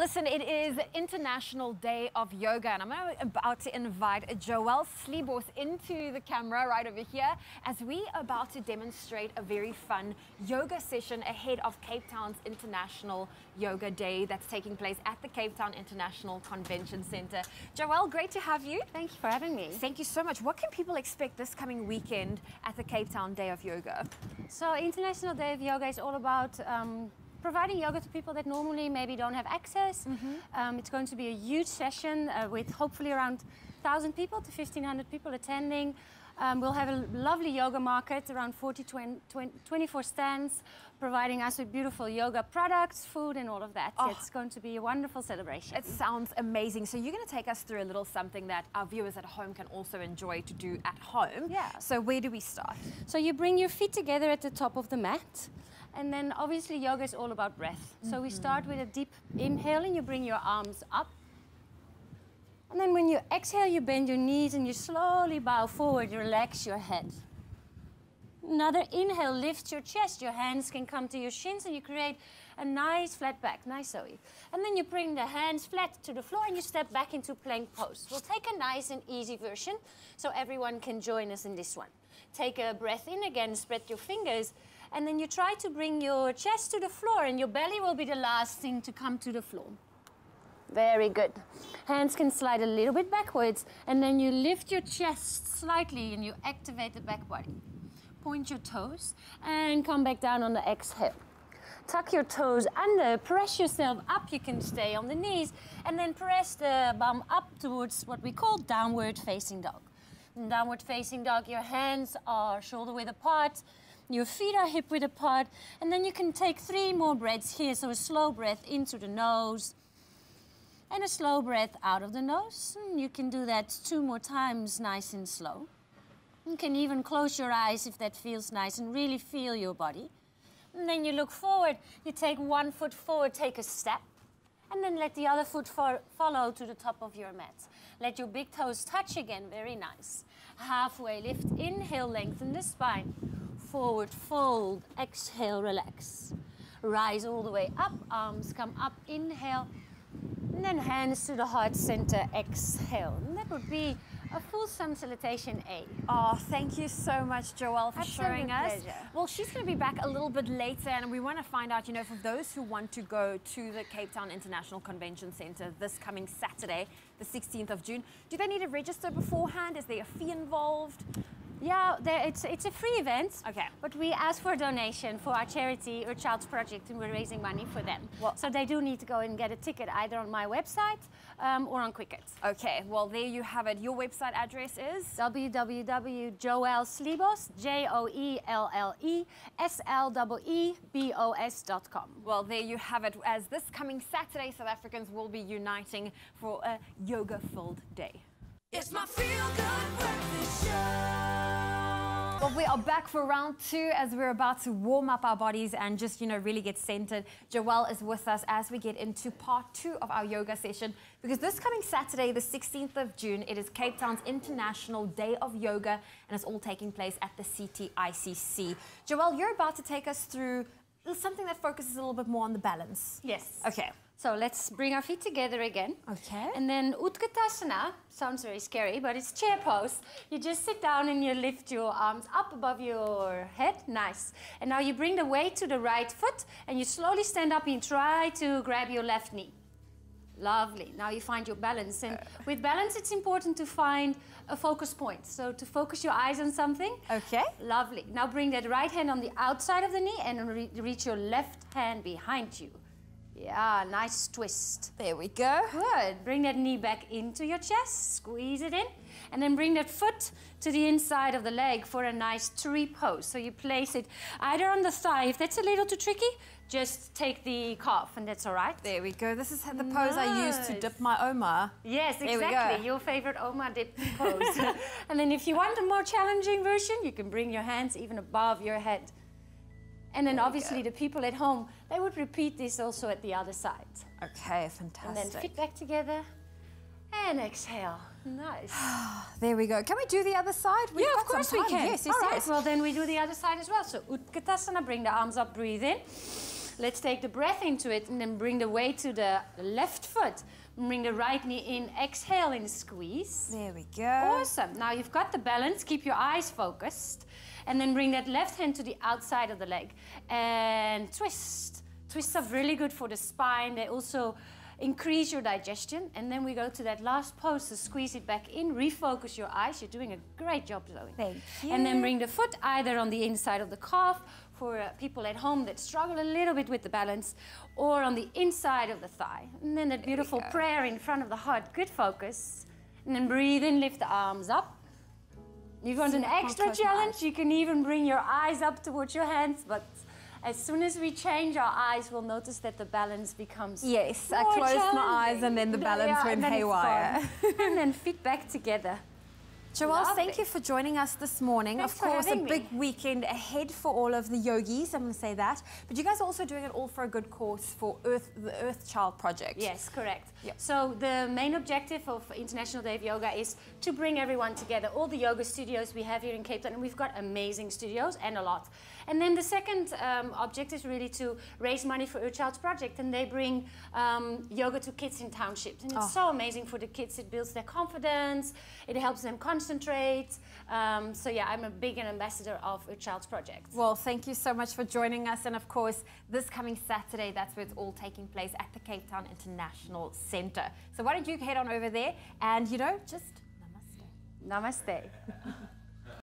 listen, it is International Day of Yoga, and I'm about to invite Joelle Slibos into the camera right over here as we are about to demonstrate a very fun yoga session ahead of Cape Town's International Yoga Day that's taking place at the Cape Town International Convention Center. Joelle, great to have you. Thank you for having me. Thank you so much. What can people expect this coming weekend at the Cape Town Day of Yoga? So International Day of Yoga is all about providing yoga to people that normally maybe don't have access. It's going to be a huge session with hopefully around 1,000 people to 1,500 people attending. We'll have a lovely yoga market, around 24 stands, providing us with beautiful yoga products, food and all of that. Oh, it's going to be a wonderful celebration. It sounds amazing. So you're going to take us through a little something that our viewers at home can also enjoy to do at home. Yeah. So where do we start? So you bring your feet together at the top of the mat. And then obviously yoga is all about breath. So we start with a deep inhale and you bring your arms up. And then when you exhale, you bend your knees and you slowly bow forward, you relax your head. Another inhale lifts your chest, your hands can come to your shins and you create a nice flat back, nice Zoe. And then you bring the hands flat to the floor and you step back into plank pose. We'll take a nice and easy version so everyone can join us in this one. Take a breath in again, spread your fingers, and then you try to bring your chest to the floor and your belly will be the last thing to come to the floor. Very good. Hands can slide a little bit backwards and then you lift your chest slightly and you activate the back body. Point your toes and come back down on the exhale. Tuck your toes under, press yourself up, you can stay on the knees, and then press the bum up towards what we call downward facing dog. In downward facing dog, your hands are shoulder width apart, your feet are hip width apart, and then you can take 3 more breaths here. So a slow breath into the nose and a slow breath out of the nose. And you can do that 2 more times, nice and slow. You can even close your eyes if that feels nice and really feel your body. And then you look forward, you take 1 foot forward, take a step, and then let the other foot follow to the top of your mat. Let your big toes touch again, very nice. Halfway lift, inhale, lengthen the spine. Forward fold, exhale, relax. Rise all the way up, arms come up, inhale, and then hands to the heart center, exhale. And that would be a full sun salutation A. Oh, thank you so much, Joelle, for showing us. Pleasure. Well, she's going to be back a little bit later, and we want to find out, you know, for those who want to go to the Cape Town International Convention Center this coming Saturday, the 16th of June, do they need to register beforehand? Is there a fee involved? Yeah, it's a free event. Okay. But we ask for a donation for our charity or child's project, and we're raising money for them. Well, so they do need to go and get a ticket either on my website or on Quicket. Okay, well, there you have it. Your website address is? www.joelleslibos, JOELLESLEEBOS.com. Well, there you have it. As this coming Saturday, South Africans will be uniting for a yoga-filled day. It's my feel-good breakfast show. Well, we are back for round 2 as we're about to warm up our bodies and just, you know, really get centered. Joelle is with us as we get into part 2 of our yoga session, because this coming Saturday, the 16th of June, it is Cape Town's International Day of Yoga, and it's all taking place at the CTICC. Joelle, you're about to take us through something that focuses a little bit more on the balance. Yes. Okay. So let's bring our feet together again. Okay. And then Utkatasana, sounds very scary, but it's chair pose. You just sit down and you lift your arms up above your head. Nice. And now you bring the weight to the right foot and you slowly stand up and try to grab your left knee. Lovely. Now you find your balance. And with balance, it's important to find a focus point. So to focus your eyes on something. Okay. Lovely. Now bring that right hand on the outside of the knee and reach your left hand behind you. Yeah, nice twist. There we go. Good. Bring that knee back into your chest, squeeze it in, and then bring that foot to the inside of the leg for a nice tree pose. So you place it either on the thigh. If that's a little too tricky, just take the calf, and that's all right. There we go. This is the pose I use to dip my Oma. Yes, there exactly. We go. Your favorite Oma dip pose. And then if you want a more challenging version, you can bring your hands even above your head. And then obviously the people at home, they would repeat this also at the other side. Okay, fantastic. And then feet back together and exhale. Nice. There we go. Can we do the other side? Yeah, of course we can. Yes, All right, well then we do the other side as well. So Utkatasana, bring the arms up, breathe in. Let's take the breath into it and then bring the weight to the left foot. Bring the right knee in, exhale and squeeze. There we go. Awesome. Now you've got the balance, keep your eyes focused. And then bring that left hand to the outside of the leg. And twist. Twists are really good for the spine. They also increase your digestion. And then we go to that last pose, so squeeze it back in, refocus your eyes. You're doing a great job, Zoe. Thank you. And then bring the foot either on the inside of the calf, for people at home that struggle a little bit with the balance, or on the inside of the thigh. And then that beautiful prayer in front of the heart. Good focus. And then breathe in, lift the arms up. You want an extra challenge? You can even bring your eyes up towards your hands, but as soon as we change our eyes, we'll notice that the balance becomes Yes, I closed my eyes and then the balance went haywire. And then feet back together. Joelle, thank you for joining us this morning. Thanks of for course, a having big weekend ahead for all of the yogis, I'm going to say that. But you guys are also doing it all for a good cause for the Earth Child Project. Yes, correct. Yep. So the main objective of International Day of Yoga is to bring everyone together. All the yoga studios we have here in Cape Town, and we've got amazing studios and a lot. And then the second object is really to raise money for Earth Child's project, and they bring yoga to kids in townships. And it's so amazing for the kids. It builds their confidence. It helps them concentrate. So yeah, I'm a big ambassador of Earth Child's project. Well, thank you so much for joining us. And of course, this coming Saturday, that's where it's all taking place at the Cape Town International Centre. So why don't you head on over there and, you know, just namaste. Namaste.